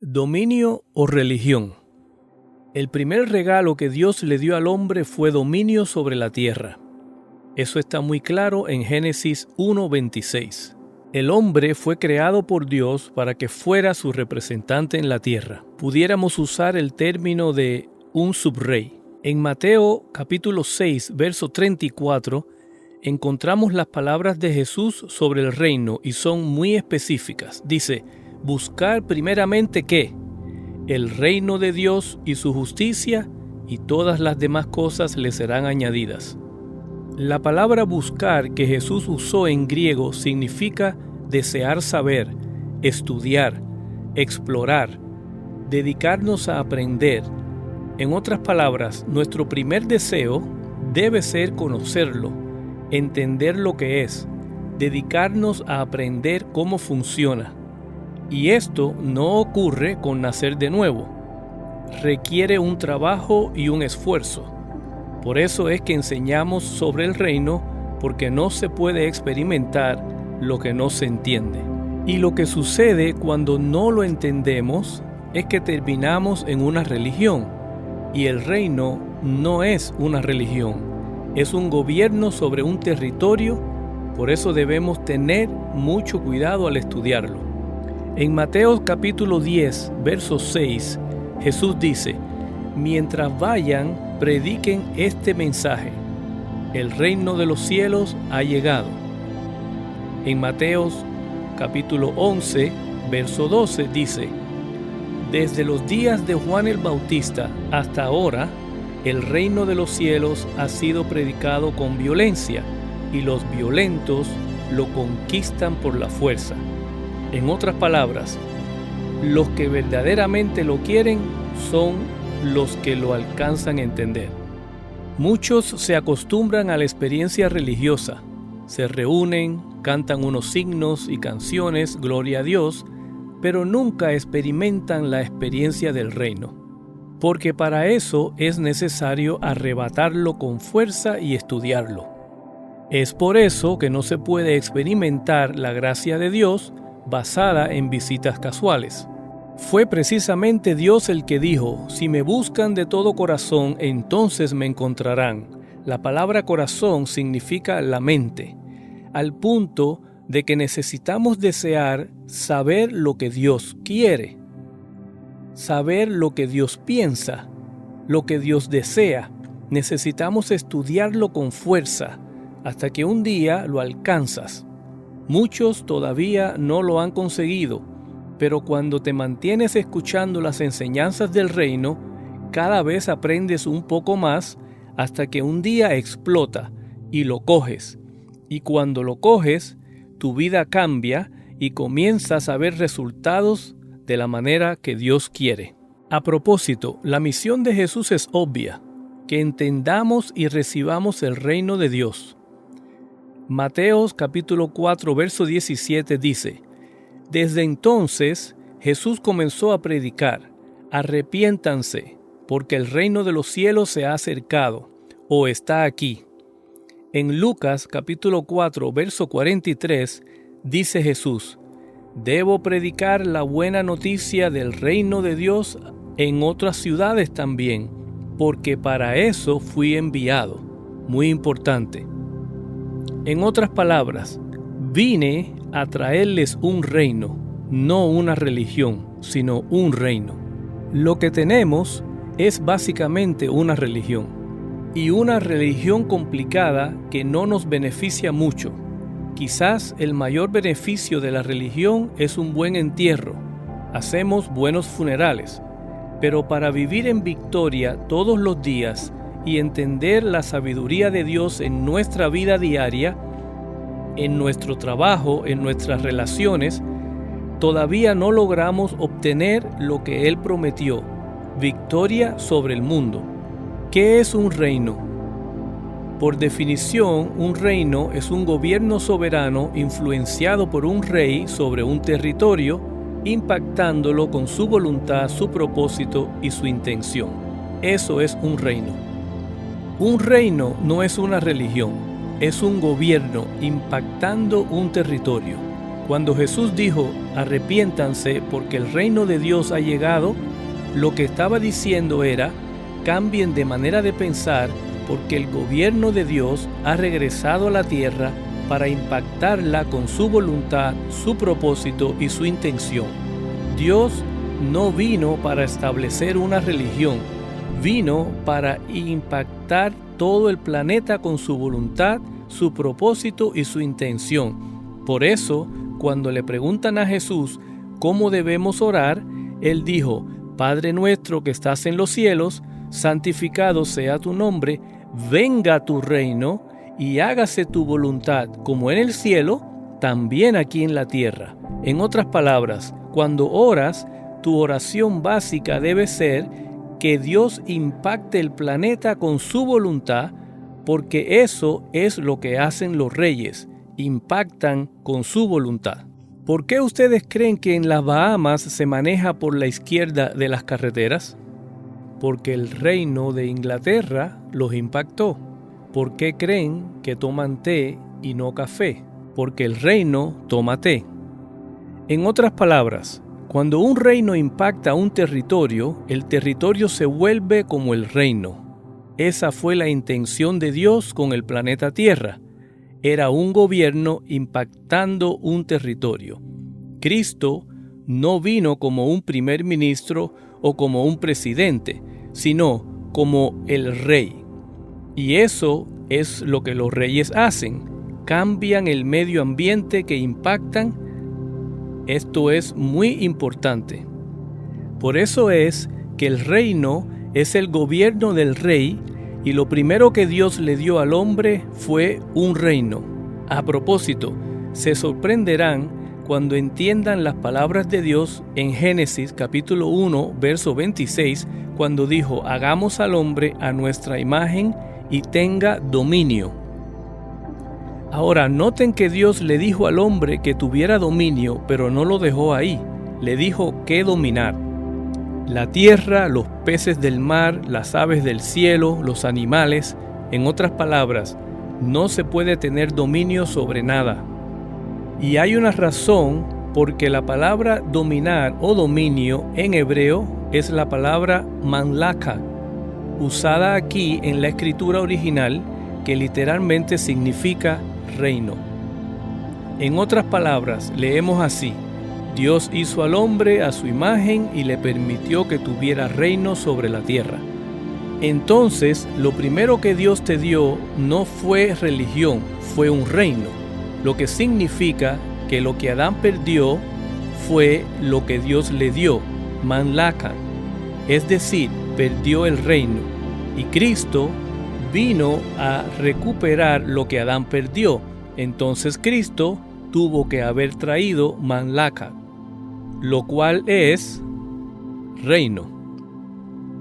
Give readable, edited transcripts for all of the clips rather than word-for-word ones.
Dominio o religión. El primer regalo que Dios le dio al hombre fue dominio sobre la tierra. Eso está muy claro en Génesis 1:26. El hombre fue creado por Dios para que fuera su representante en la tierra. Pudiéramos usar el término de un subrey. En Mateo capítulo 6, verso 34, encontramos las palabras de Jesús sobre el reino y son muy específicas. Dice: buscar primeramente ¿qué? El reino de Dios y su justicia, y todas las demás cosas le serán añadidas. La palabra buscar que Jesús usó en griego significa desear saber, estudiar, explorar, dedicarnos a aprender. En otras palabras, nuestro primer deseo debe ser conocerlo, entender lo que es, dedicarnos a aprender cómo funciona. Y esto no ocurre con nacer de nuevo. Requiere un trabajo y un esfuerzo. Por eso es que enseñamos sobre el reino, porque no se puede experimentar lo que no se entiende. Y lo que sucede cuando no lo entendemos es que terminamos en una religión. Y el reino no es una religión, es un gobierno sobre un territorio. Por eso debemos tener mucho cuidado al estudiarlo. En Mateo capítulo 10, verso 6, Jesús dice: mientras vayan, prediquen este mensaje: el reino de los cielos ha llegado. En Mateo capítulo 11, verso 12 dice: desde los días de Juan el Bautista hasta ahora, el reino de los cielos ha sido predicado con violencia, y los violentos lo conquistan por la fuerza. En otras palabras, los que verdaderamente lo quieren son los que lo alcanzan a entender. Muchos se acostumbran a la experiencia religiosa, se reúnen, cantan unos signos y canciones, gloria a Dios, pero nunca experimentan la experiencia del reino, porque para eso es necesario arrebatarlo con fuerza y estudiarlo. Es por eso que no se puede experimentar la gracia de Dios basada en visitas casuales. Fue precisamente Dios el que dijo: si me buscan de todo corazón, entonces me encontrarán. La palabra corazón significa la mente, al punto de que necesitamos desear saber lo que Dios quiere, saber lo que Dios piensa, lo que Dios desea. Necesitamos estudiarlo con fuerza hasta que un día lo alcanzas. Muchos todavía no lo han conseguido, pero cuando te mantienes escuchando las enseñanzas del reino, cada vez aprendes un poco más hasta que un día explota y lo coges. Y cuando lo coges, tu vida cambia y comienzas a ver resultados de la manera que Dios quiere. A propósito, la misión de Jesús es obvia: que entendamos y recibamos el reino de Dios. Mateo capítulo 4, verso 17 dice: desde entonces Jesús comenzó a predicar: arrepiéntanse, porque el reino de los cielos se ha acercado, o está aquí. En Lucas capítulo 4, verso 43, dice Jesús: debo predicar la buena noticia del reino de Dios en otras ciudades también, porque para eso fui enviado. Muy importante. En otras palabras, vine a traerles un reino, no una religión, sino un reino. Lo que tenemos es básicamente una religión, y una religión complicada que no nos beneficia mucho. Quizás el mayor beneficio de la religión es un buen entierro. Hacemos buenos funerales, pero para vivir en victoria todos los días y entender la sabiduría de Dios en nuestra vida diaria, en nuestro trabajo, en nuestras relaciones, todavía no logramos obtener lo que Él prometió: victoria sobre el mundo. ¿Qué es un reino? Por definición, un reino es un gobierno soberano influenciado por un rey sobre un territorio, impactándolo con su voluntad, su propósito y su intención. Eso es un reino. Un reino no es una religión, es un gobierno impactando un territorio. Cuando Jesús dijo, arrepiéntanse porque el reino de Dios ha llegado, lo que estaba diciendo era, cambien de manera de pensar porque el gobierno de Dios ha regresado a la tierra para impactarla con su voluntad, su propósito y su intención. Dios no vino para establecer una religión, vino para impactar todo el planeta con su voluntad, su propósito y su intención. Por eso, cuando le preguntan a Jesús cómo debemos orar, Él dijo, Padre nuestro que estás en los cielos, santificado sea tu nombre, venga tu reino y hágase tu voluntad como en el cielo, también aquí en la tierra. En otras palabras, cuando oras, tu oración básica debe ser que Dios impacte el planeta con su voluntad, porque eso es lo que hacen los reyes, impactan con su voluntad. ¿Por qué ustedes creen que en las Bahamas se maneja por la izquierda de las carreteras? Porque el reino de Inglaterra los impactó. ¿Por qué creen que toman té y no café? Porque el reino toma té. En otras palabras, cuando un reino impacta un territorio, el territorio se vuelve como el reino. Esa fue la intención de Dios con el planeta Tierra. Era un gobierno impactando un territorio. Cristo no vino como un primer ministro o como un presidente, sino como el rey. Y eso es lo que los reyes hacen. Cambian el medio ambiente que impactan. Esto es muy importante. Por eso es que el reino es el gobierno del rey y lo primero que Dios le dio al hombre fue un reino. A propósito, se sorprenderán cuando entiendan las palabras de Dios en Génesis capítulo 1, verso 26, cuando dijo, hagamos al hombre a nuestra imagen y tenga dominio. Ahora, noten que Dios le dijo al hombre que tuviera dominio, pero no lo dejó ahí. Le dijo que dominar. La tierra, los peces del mar, las aves del cielo, los animales. En otras palabras, no se puede tener dominio sobre nada. Y hay una razón porque la palabra dominar o dominio en hebreo es la palabra manlaka, usada aquí en la escritura original, que literalmente significa reino. En otras palabras, leemos así: Dios hizo al hombre a su imagen y le permitió que tuviera reino sobre la tierra. Entonces, lo primero que Dios te dio no fue religión, fue un reino, lo que significa que lo que Adán perdió fue lo que Dios le dio, manlaka, es decir, perdió el reino. Y Cristo vino a recuperar lo que Adán perdió. Entonces Cristo tuvo que haber traído manlaka, lo cual es reino.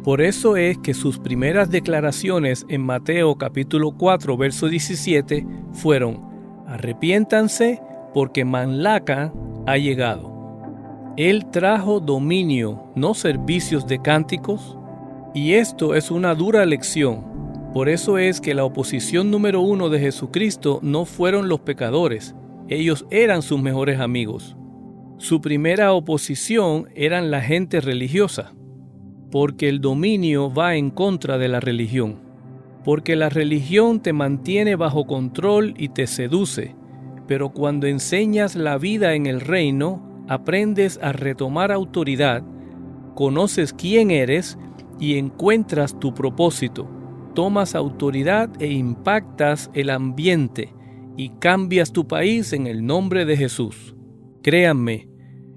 Por eso es que sus primeras declaraciones en Mateo capítulo 4, verso 17 fueron: arrepiéntanse porque manlaka ha llegado. Él trajo dominio, no servicios de cánticos, y esto es una dura lección. Por eso es que la oposición número 1 de Jesucristo no fueron los pecadores, ellos eran sus mejores amigos. Su primera oposición eran la gente religiosa, porque el dominio va en contra de la religión, porque la religión te mantiene bajo control y te seduce, pero cuando enseñas la vida en el reino, aprendes a retomar autoridad, conoces quién eres y encuentras tu propósito. Tomas autoridad e impactas el ambiente y cambias tu país en el nombre de Jesús. Créanme,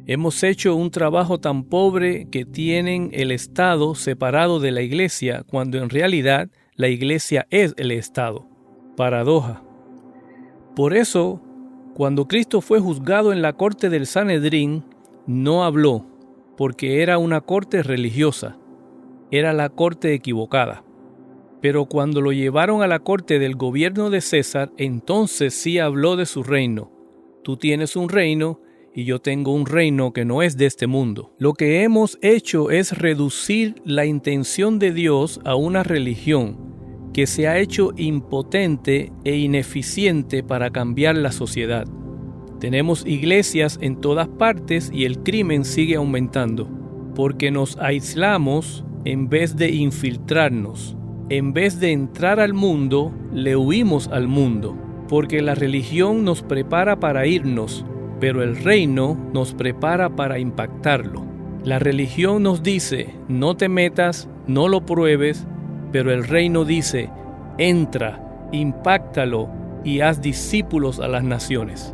hemos hecho un trabajo tan pobre que tienen el Estado separado de la Iglesia, cuando en realidad la Iglesia es el Estado. Paradoja. Por eso, cuando Cristo fue juzgado en la corte del Sanedrín, no habló, porque era una corte religiosa. Era la corte equivocada. Pero cuando lo llevaron a la corte del gobierno de César, entonces sí habló de su reino. Tú tienes un reino y yo tengo un reino que no es de este mundo. Lo que hemos hecho es reducir la intención de Dios a una religión que se ha hecho impotente e ineficiente para cambiar la sociedad. Tenemos iglesias en todas partes y el crimen sigue aumentando, porque nos aislamos en vez de infiltrarnos. En vez de entrar al mundo, le huimos al mundo, porque la religión nos prepara para irnos, pero el reino nos prepara para impactarlo. La religión nos dice, no te metas, no lo pruebes, pero el reino dice, entra, impáctalo y haz discípulos a las naciones.